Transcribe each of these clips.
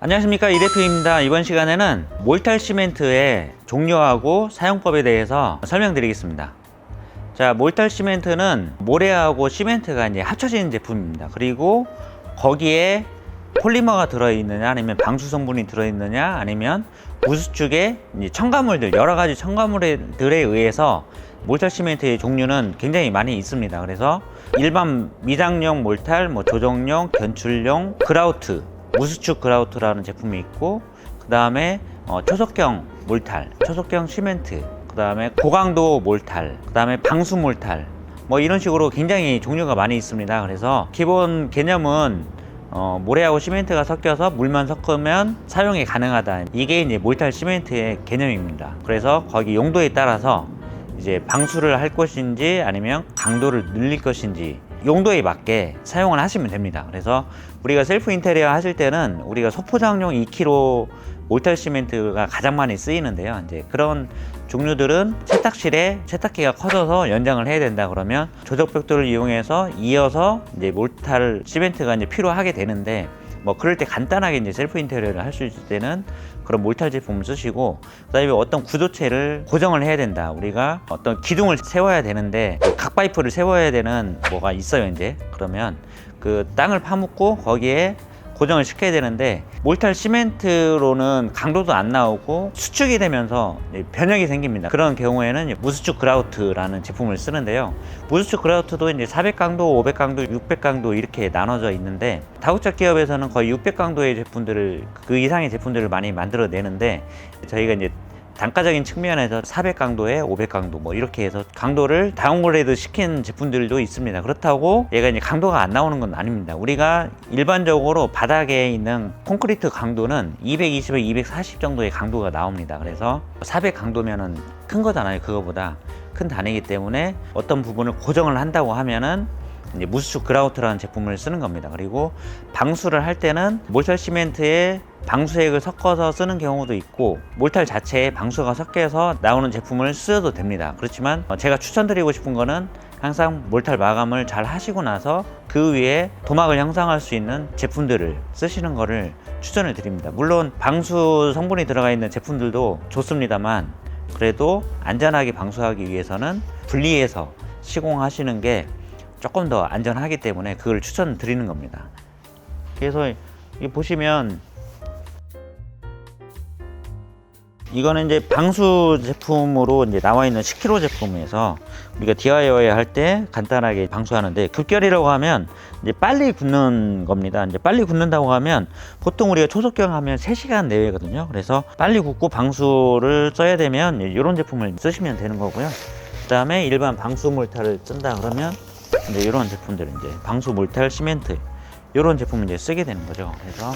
안녕하십니까, 이대표입니다. 이번 시간에는 몰탈 시멘트의 종류하고 사용법에 대해서 설명드리겠습니다. 자, 몰탈 시멘트는 모래하고 시멘트가 이제 합쳐진 제품입니다. 그리고 거기에 폴리머가 들어있느냐, 아니면 방수 성분이 들어있느냐, 아니면 우수축에 첨가물들, 여러 가지 첨가물들에 의해서 몰탈 시멘트의 종류는 굉장히 많이 있습니다. 그래서 일반 미장용 몰탈, 조정용, 견출용, 그라우트, 우수축 그라우트라는 제품이 있고, 그 다음에 초석경 몰탈, 초석경 시멘트, 그 다음에 고강도 몰탈, 그 다음에 방수 몰탈, 이런 식으로 굉장히 종류가 많이 있습니다. 그래서 기본 개념은 모래하고 시멘트가 섞여서 물만 섞으면 사용이 가능하다. 이게 이제 몰탈 시멘트의 개념입니다. 그래서 거기 용도에 따라서 이제 방수를 할 것인지 아니면 강도를 늘릴 것인지 용도에 맞게 사용을 하시면 됩니다. 그래서 우리가 셀프 인테리어 하실 때는 우리가 소포장용 2kg 몰탈 시멘트가 가장 많이 쓰이는데요. 이제 그런 종류들은 세탁실에 세탁기가 커져서 연장을 해야 된다 그러면 조적벽돌을 이용해서 이어서 이제 몰탈 시멘트가 이제 필요하게 되는데, 그럴 때 간단하게 이제 셀프 인테리어를 할 수 있을 때는 그런 몰탈 제품을 쓰시고, 그다음에 어떤 구조체를 고정을 해야 된다, 우리가 어떤 기둥을 세워야 되는데 각 파이프를 세워야 되는 뭐가 있어요. 이제 그러면 그 땅을 파묻고 거기에 고정을 시켜야 되는데, 몰탈 시멘트로는 강도도 안 나오고 수축이 되면서 변형이 생깁니다. 그런 경우에는 무수축 그라우트라는 제품을 쓰는데요. 무수축 그라우트도 이제 400강도, 500강도, 600강도 이렇게 나눠져 있는데, 다국적 기업에서는 거의 600강도의 제품들을, 그 이상의 제품들을 많이 만들어 내는데, 저희가 이제 단가적인 측면에서 400강도에 500강도 이렇게 해서 강도를 다운그레이드 시킨 제품들도 있습니다. 그렇다고 얘가 이제 강도가 안 나오는 건 아닙니다. 우리가 일반적으로 바닥에 있는 콘크리트 강도는 220에서 240 정도의 강도가 나옵니다. 그래서 400강도면은 큰 거잖아요. 그거보다 큰 단위이기 때문에 어떤 부분을 고정을 한다고 하면은 이제 무수축 그라우트라는 제품을 쓰는 겁니다. 그리고 방수를 할 때는 몰탈 시멘트에 방수액을 섞어서 쓰는 경우도 있고, 몰탈 자체에 방수가 섞여서 나오는 제품을 쓰셔도 됩니다. 그렇지만 제가 추천드리고 싶은 거는 항상 몰탈 마감을 잘 하시고 나서 그 위에 도막을 형성할 수 있는 제품들을 쓰시는 거를 추천을 드립니다. 물론 방수 성분이 들어가 있는 제품들도 좋습니다만, 그래도 안전하게 방수하기 위해서는 분리해서 시공하시는 게 조금 더 안전하기 때문에 그걸 추천드리는 겁니다. 그래서 보시면 이거는 이제 방수 제품으로 이제 나와 있는 10kg 제품에서 우리가 DIY 할 때 간단하게 방수하는데, 급결이라고 하면 이제 빨리 굳는 겁니다. 이제 빨리 굳는다고 하면 보통 우리가 초속경 하면 3시간 내외거든요. 그래서 빨리 굳고 방수를 써야 되면 이런 제품을 쓰시면 되는 거고요. 그 다음에 일반 방수 몰탈을 쓴다 그러면 이제 이런 제품들, 이제 방수 몰탈 시멘트 이런 제품을 이제 쓰게 되는 거죠. 그래서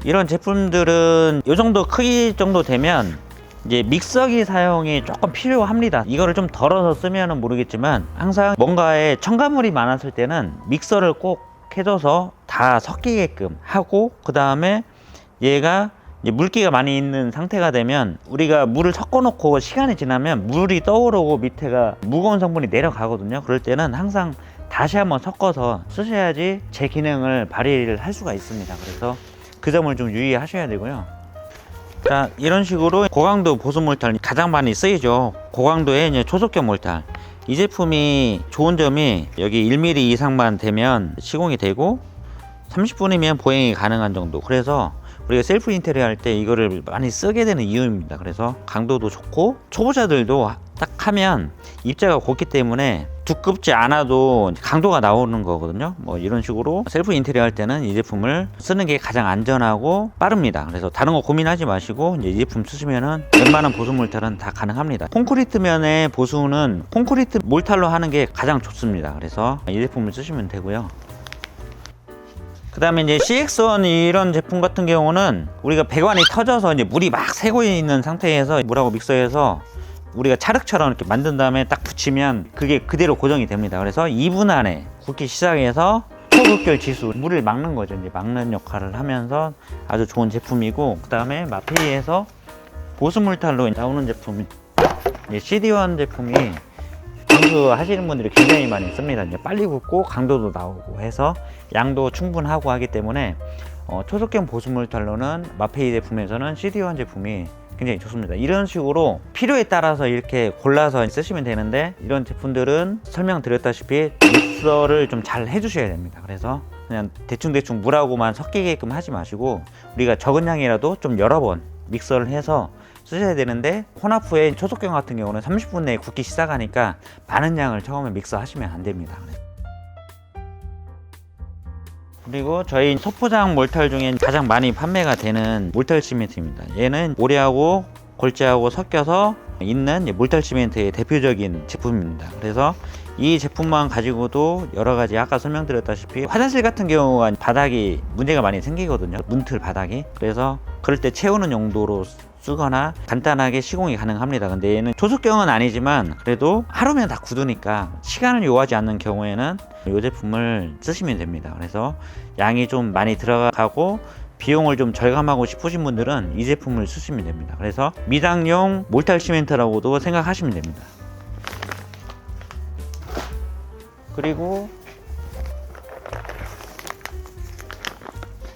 이런 제품들은 이 정도 크기 정도 되면 이제 믹서기 사용이 조금 필요합니다. 이거를 좀 덜어서 쓰면은 모르겠지만, 항상 뭔가에 첨가물이 많았을 때는 믹서를 꼭 해줘서 다 섞이게끔 하고, 그 다음에 얘가 물기가 많이 있는 상태가 되면 우리가 물을 섞어 놓고 시간이 지나면 물이 떠오르고 밑에가 무거운 성분이 내려가거든요. 그럴 때는 항상 다시 한번 섞어서 쓰셔야지 제 기능을 발휘를 할 수가 있습니다. 그래서 그 점을 좀 유의하셔야 되고요. 자, 이런 식으로 고강도 보수 몰탈 가장 많이 쓰이죠. 고강도의 이제 초속경 몰탈, 이 제품이 좋은 점이 여기 1mm 이상만 되면 시공이 되고 30분이면 보행이 가능한 정도. 그래서 우리가 셀프 인테리어 할 때 이거를 많이 쓰게 되는 이유입니다. 그래서 강도도 좋고, 초보자들도 딱 하면 입자가 곱기 때문에 두껍지 않아도 강도가 나오는 거거든요. 이런 식으로 셀프 인테리어 할 때는 이 제품을 쓰는 게 가장 안전하고 빠릅니다. 그래서 다른 거 고민하지 마시고 이제 이 제품 쓰시면은 웬만한 보수 몰탈은 다 가능합니다. 콘크리트 면의 보수는 콘크리트 몰탈로 하는 게 가장 좋습니다. 그래서 이 제품을 쓰시면 되고요. 그 다음에 이제 CX1 이런 제품 같은 경우는 우리가 배관이 터져서 이제 물이 막 새고 있는 상태에서 물하고 믹서해서 우리가 찰흙처럼 이렇게 만든 다음에 딱 붙이면 그게 그대로 고정이 됩니다. 그래서 2분 안에 굳기 시작해서 초급결 지수, 물을 막는 거죠. 이제 막는 역할을 하면서 아주 좋은 제품이고, 그 다음에 마페이에서 보수 몰탈로 나오는 제품이 CD1 제품이 방수 하시는 분들이 굉장히 많이 씁니다. 이제 빨리 굽고 강도도 나오고 해서 양도 충분하고 하기 때문에 초속경 보수물 탈로는 마페이 제품에서는 CD1 제품이 굉장히 좋습니다. 이런 식으로 필요에 따라서 이렇게 골라서 쓰시면 되는데, 이런 제품들은 설명드렸다시피 믹서를 좀 잘 해주셔야 됩니다. 그래서 그냥 대충 물하고만 섞이게끔 하지 마시고, 우리가 적은 양이라도 좀 여러 번 믹서를 해서 쓰셔야 되는데, 혼합 후에 초속경 같은 경우는 30분 내에 굽기 시작하니까 많은 양을 처음에 믹서 하시면 안 됩니다. 그리고 저희 소포장 몰탈 중에 가장 많이 판매가 되는 몰탈 시멘트입니다. 얘는 모래하고 골재하고 섞여서 있는 몰탈 시멘트의 대표적인 제품입니다. 그래서 이 제품만 가지고도 여러 가지 아까 설명드렸다시피 화장실 같은 경우가 바닥이 문제가 많이 생기거든요. 문틀 바닥이. 그래서 그럴 때 채우는 용도로 쓰거나 간단하게 시공이 가능합니다. 근데 얘는 초속경은 아니지만 그래도 하루면 다 굳으니까 시간을 요하지 않는 경우에는 이 제품을 쓰시면 됩니다. 그래서 양이 좀 많이 들어가고 비용을 좀 절감하고 싶으신 분들은 이 제품을 쓰시면 됩니다. 그래서 미장용 몰탈 시멘트라고도 생각하시면 됩니다. 그리고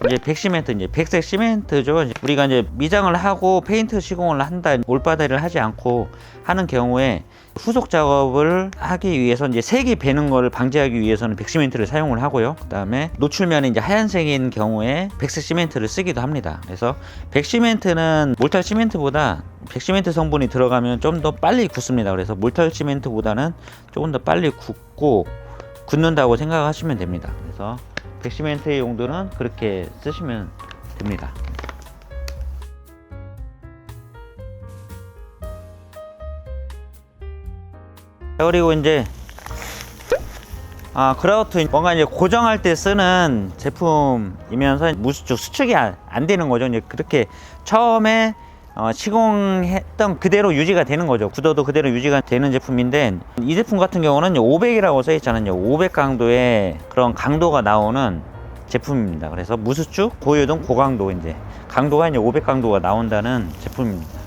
이제 백시멘트, 이제 백색 시멘트죠. 우리가 이제 미장을 하고 페인트 시공을 한다, 올바다를 하지 않고 하는 경우에 후속 작업을 하기 위해서 이제 색이 배는 거를 방지하기 위해서는 백시멘트를 사용을 하고요. 그 다음에 노출면이 이제 하얀색인 경우에 백색 시멘트를 쓰기도 합니다. 그래서 백시멘트는 몰탈 시멘트보다 백시멘트 성분이 들어가면 좀 더 빨리 굳습니다. 그래서 몰탈 시멘트보다는 조금 더 빨리 굳는다고 생각하시면 됩니다. 그래서 백시멘트의 용도는 그렇게 쓰시면 됩니다. 그리고 이제 그라우트, 뭔가 이제 고정할 때 쓰는 제품이면서 무수축 수축이 안 되는 거죠. 이제 그렇게 처음에 시공했던 그대로 유지가 되는 거죠. 굳어도 그대로 유지가 되는 제품인데, 이 제품 같은 경우는 500이라고 써 있잖아요. 500 강도의 그런 강도가 나오는 제품입니다. 그래서 무수축, 고유동, 고강도, 이제 강도가 이제 500 강도가 나온다는 제품입니다.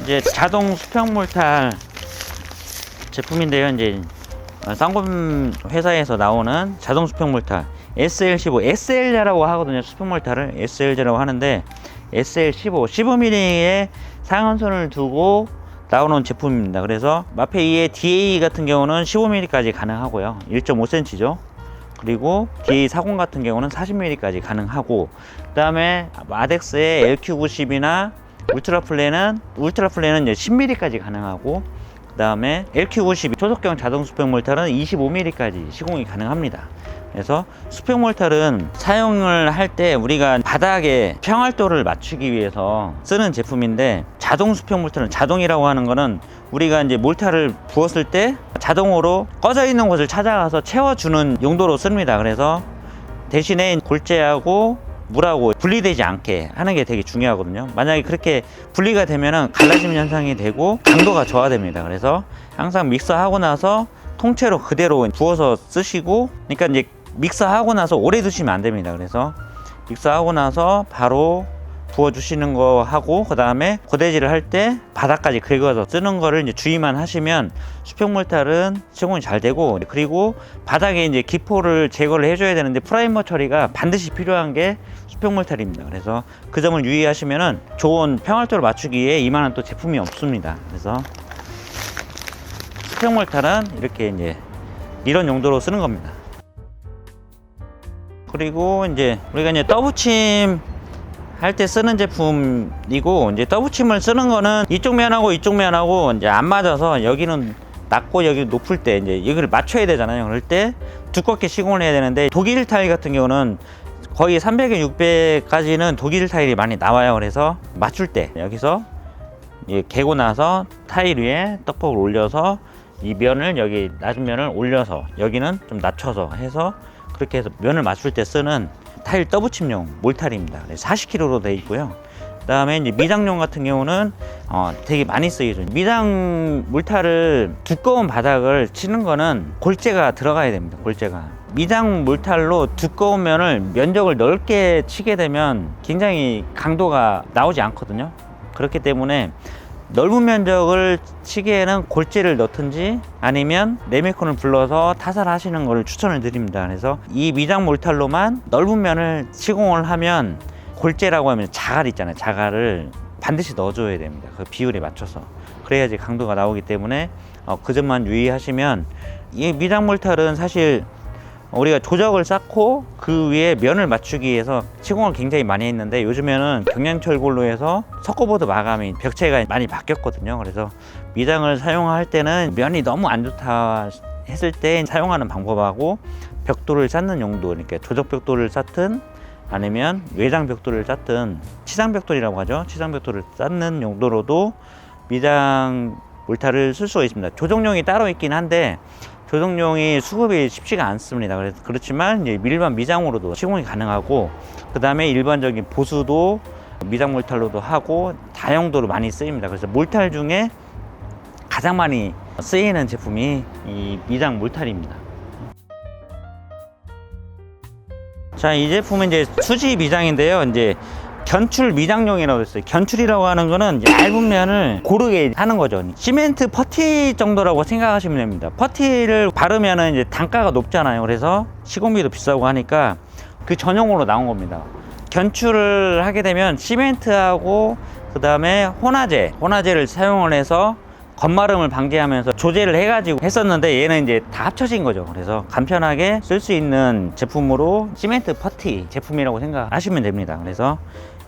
이제 자동 수평 몰탈 제품인데요. 이제 쌍검 회사에서 나오는 자동 수평 몰탈 SL15, SL자라고 하거든요. 수평 몰탈을 SL자라고 하는데, SL15, 15mm의 상한선을 두고 나오는 제품입니다. 그래서 마페이의 DA 같은 경우는 15mm까지 가능하고요. 1.5cm죠. 그리고 DA40 같은 경우는 40mm까지 가능하고, 그 다음에 마덱스의 LQ90이나 울트라플레는 이제 10mm까지 가능하고, 그 다음에 LQ90 초속경 자동 수평 몰탈은 25mm까지 시공이 가능합니다. 그래서 수평 몰탈은 사용을 할 때 우리가 바닥에 평활도를 맞추기 위해서 쓰는 제품인데, 자동 수평 몰탈은, 자동이라고 하는 거는 우리가 이제 몰탈을 부었을 때 자동으로 꺼져 있는 곳을 찾아가서 채워주는 용도로 씁니다. 그래서 대신에 골재하고 물하고 분리되지 않게 하는 게 되게 중요하거든요. 만약에 그렇게 분리가 되면은 갈라짐 현상이 되고 강도가 저하됩니다. 그래서 항상 믹서하고 나서 통째로 그대로 부어서 쓰시고, 그러니까 이제 믹서하고 나서 오래 두시면 안 됩니다. 그래서 믹서하고 나서 바로 부어주시는 거 하고, 그 다음에 고데기를 할 때 바닥까지 긁어서 쓰는 거를 이제 주의만 하시면 수평 몰탈은 시공이 잘 되고, 그리고 바닥에 이제 기포를 제거를 해줘야 되는데 프라이머 처리가 반드시 필요한 게 수평 몰탈입니다. 그래서 그 점을 유의하시면은 좋은 평활도를 맞추기에 이만한 또 제품이 없습니다. 그래서 수평 몰탈은 이렇게 이제 이런 용도로 쓰는 겁니다. 그리고 이제 우리가 이제 떠붙임 할 때 쓰는 제품이고, 이제 떠붙임을 쓰는 거는 이쪽 면하고 이쪽 면하고 이제 안 맞아서 여기는 낮고 여기 높을 때 이제 여기를 맞춰야 되잖아요. 그럴 때 두껍게 시공을 해야 되는데, 독일 타일 같은 경우는 거의 300에 600까지는 독일 타일이 많이 나와요. 그래서 맞출 때 여기서 개고 나서 타일 위에 떡밥을 올려서 이 면을, 여기 낮은 면을 올려서 여기는 좀 낮춰서 해서 그렇게 해서 면을 맞출 때 쓰는 타일 떠붙임용 몰탈입니다. 40kg로 되어 있고요. 그 다음에 이제 미장용 같은 경우는 되게 많이 쓰이죠. 미장 몰탈을 두꺼운 바닥을 치는 거는 골재가 들어가야 됩니다. 골재가. 미장 몰탈로 두꺼운 면을 면적을 넓게 치게 되면 굉장히 강도가 나오지 않거든요. 그렇기 때문에 넓은 면적을 치기에는 골재를 넣든지 아니면 네메콘을 불러서 타살하시는 것을 추천을 드립니다. 그래서 이 미장 몰탈로만 넓은 면을 시공을 하면 골재라고 하면 자갈 있잖아요. 자갈을 반드시 넣어줘야 됩니다. 그 비율에 맞춰서. 그래야지 강도가 나오기 때문에 그 점만 유의하시면, 이 미장 몰탈은 사실 우리가 조적을 쌓고 그 위에 면을 맞추기 위해서 시공을 굉장히 많이 했는데, 요즘에는 경량철골로 해서 석고보드 마감이 벽체가 많이 바뀌었거든요. 그래서 미장을 사용할 때는 면이 너무 안 좋다 했을 때 사용하는 방법하고, 벽돌을 쌓는 용도, 그러니까 조적 벽돌을 쌓든 아니면 외장 벽돌을 쌓든, 치장 벽돌이라고 하죠. 치장 벽돌을 쌓는 용도로도 미장 몰탈을 쓸 수가 있습니다. 조정용이 따로 있긴 한데 조정용이 수급이 쉽지가 않습니다. 그래서 그렇지만 이제 일반 미장으로도 시공이 가능하고, 그 다음에 일반적인 보수도 미장 몰탈로도 하고 다용도로 많이 쓰입니다. 그래서 몰탈 중에 가장 많이 쓰이는 제품이 이 미장 몰탈입니다. 자, 이 제품은 이제 수지 미장인데요. 이제 견출 미장용이라고 했어요. 견출이라고 하는 거는 얇은 면을 고르게 하는 거죠. 시멘트 퍼티 정도라고 생각하시면 됩니다. 퍼티를 바르면은 이제 단가가 높잖아요. 그래서 시공비도 비싸고 하니까 그 전용으로 나온 겁니다. 견출을 하게 되면 시멘트하고 그 다음에 혼화제를 사용을 해서 겉마름을 방지하면서 조제를 해가지고 했었는데, 얘는 이제 다 합쳐진 거죠. 그래서 간편하게 쓸 수 있는 제품으로 시멘트 퍼티 제품이라고 생각하시면 됩니다. 그래서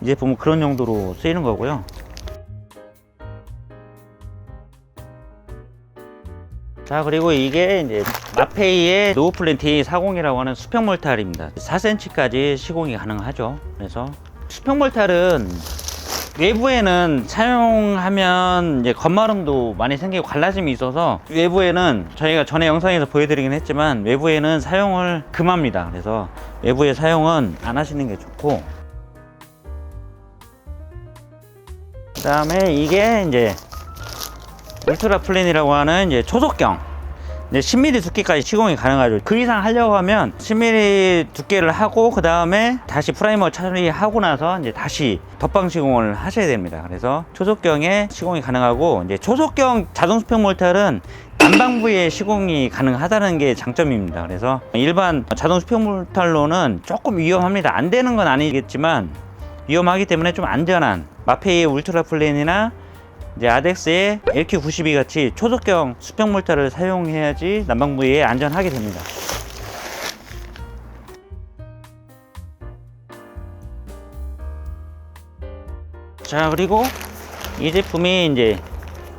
이 제품은 그런 용도로 쓰이는 거고요. 자, 그리고 이게 이제 마페이의 노블렌 D40이라고 하는 수평 몰탈입니다. 4cm까지 시공이 가능하죠. 그래서 수평 몰탈은 외부에는 사용하면 이제 겉마름도 많이 생기고 갈라짐이 있어서, 외부에는 저희가 전에 영상에서 보여드리긴 했지만 외부에는 사용을 금합니다. 그래서 외부에 사용은 안 하시는 게 좋고, 그 다음에 이게 이제 울트라 플랜이라고 하는 이제 초속경, 이제 10mm 두께까지 시공이 가능하죠. 그 이상 하려고 하면 10mm 두께를 하고 그 다음에 다시 프라이머 처리하고 나서 이제 다시 덧방 시공을 하셔야 됩니다. 그래서 초속경에 시공이 가능하고, 이제 초속경 자동 수평 몰탈은 난방 부위에 시공이 가능하다는 게 장점입니다. 그래서 일반 자동 수평 몰탈로는 조금 위험합니다. 안 되는 건 아니겠지만 위험하기 때문에 좀 안전한 마페이 울트라 플랜이나 이제 아덱스의 LQ92 같이 초속경 수평 몰탈을 사용해야지 난방 부위에 안전하게 됩니다. 자, 그리고 이 제품이 이제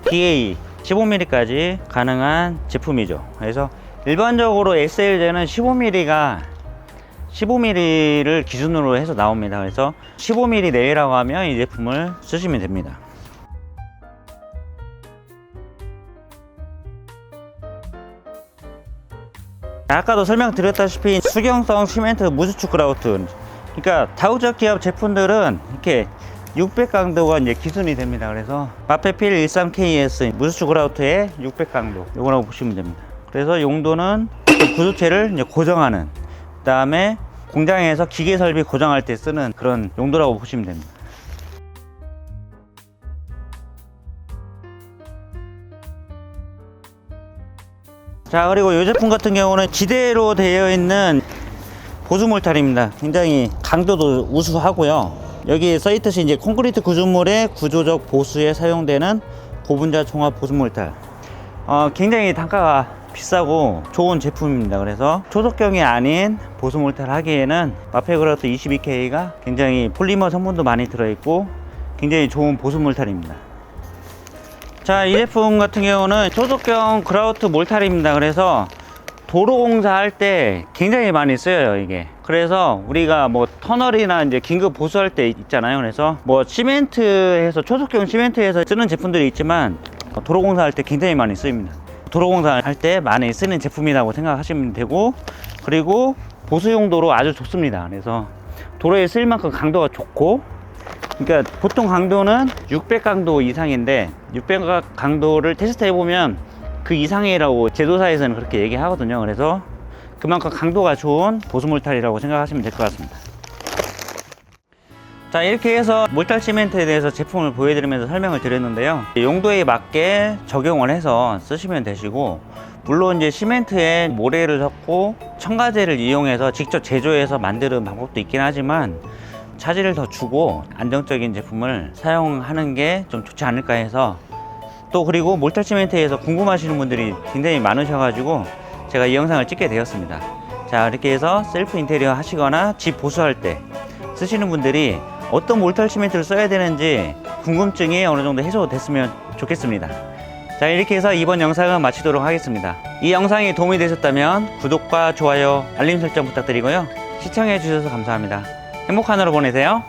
DA 15mm까지 가능한 제품이죠. 그래서 일반적으로 SL제는 15mm를 기준으로 해서 나옵니다. 그래서 15mm 내외라고 하면 이 제품을 쓰시면 됩니다. 아까도 설명드렸다시피 수경성 시멘트 무수축 그라우트, 그러니까 다국적 기업 제품들은 이렇게 600 강도가 이제 기준이 됩니다. 그래서 마페필 13KS 무수축 그라우트의 600 강도 요거라고 보시면 됩니다. 그래서 용도는 구조체를 이제 고정하는, 그 다음에 공장에서 기계 설비 고정할 때 쓰는 그런 용도라고 보시면 됩니다. 자, 그리고 이 제품 같은 경우는 기대로 되어 있는 보수 몰탈입니다. 굉장히 강도도 우수하고요. 여기 써있듯이 이제 콘크리트 구조물의 구조적 보수에 사용되는 고분자 총합 보수 몰탈. 굉장히 단가가 비싸고 좋은 제품입니다. 그래서 초속경이 아닌 보수 몰탈 하기에는 마페그라우트 22K가 굉장히 폴리머 성분도 많이 들어있고 굉장히 좋은 보수 몰탈입니다. 자, 이 제품 같은 경우는 초속경 그라우트 몰탈입니다. 그래서 도로 공사할 때 굉장히 많이 쓰여요, 이게. 그래서 우리가 뭐 터널이나 이제 긴급 보수할 때 있잖아요. 그래서 뭐 시멘트에서, 초속경 시멘트에서 쓰는 제품들이 있지만 도로 공사할 때 굉장히 많이 쓰입니다. 도로 공사할 때 많이 쓰는 제품이라고 생각하시면 되고, 그리고 보수 용도로 아주 좋습니다. 그래서 도로에 쓸 만큼 강도가 좋고, 그러니까 보통 강도는 600 강도 이상인데 600 강도를 테스트 해보면 그 이상이라고 제조사에서는 그렇게 얘기하거든요. 그래서 그만큼 강도가 좋은 보수 몰탈이라고 생각하시면 될 것 같습니다. 자, 이렇게 해서 몰탈 시멘트에 대해서 제품을 보여드리면서 설명을 드렸는데요. 용도에 맞게 적용을 해서 쓰시면 되시고, 물론 이제 시멘트에 모래를 섞고 첨가제를 이용해서 직접 제조해서 만드는 방법도 있긴 하지만 차질을 더 주고 안정적인 제품을 사용하는 게 좀 좋지 않을까 해서, 또 그리고 몰탈 시멘트에 대해서 궁금하시는 분들이 굉장히 많으셔가지고 제가 이 영상을 찍게 되었습니다. 자, 이렇게 해서 셀프 인테리어 하시거나 집 보수할 때 쓰시는 분들이 어떤 몰탈 시멘트를 써야 되는지 궁금증이 어느 정도 해소됐으면 좋겠습니다. 자, 이렇게 해서 이번 영상은 마치도록 하겠습니다. 이 영상이 도움이 되셨다면 구독과 좋아요, 알림 설정 부탁드리고요. 시청해 주셔서 감사합니다. 행복한 하루 보내세요.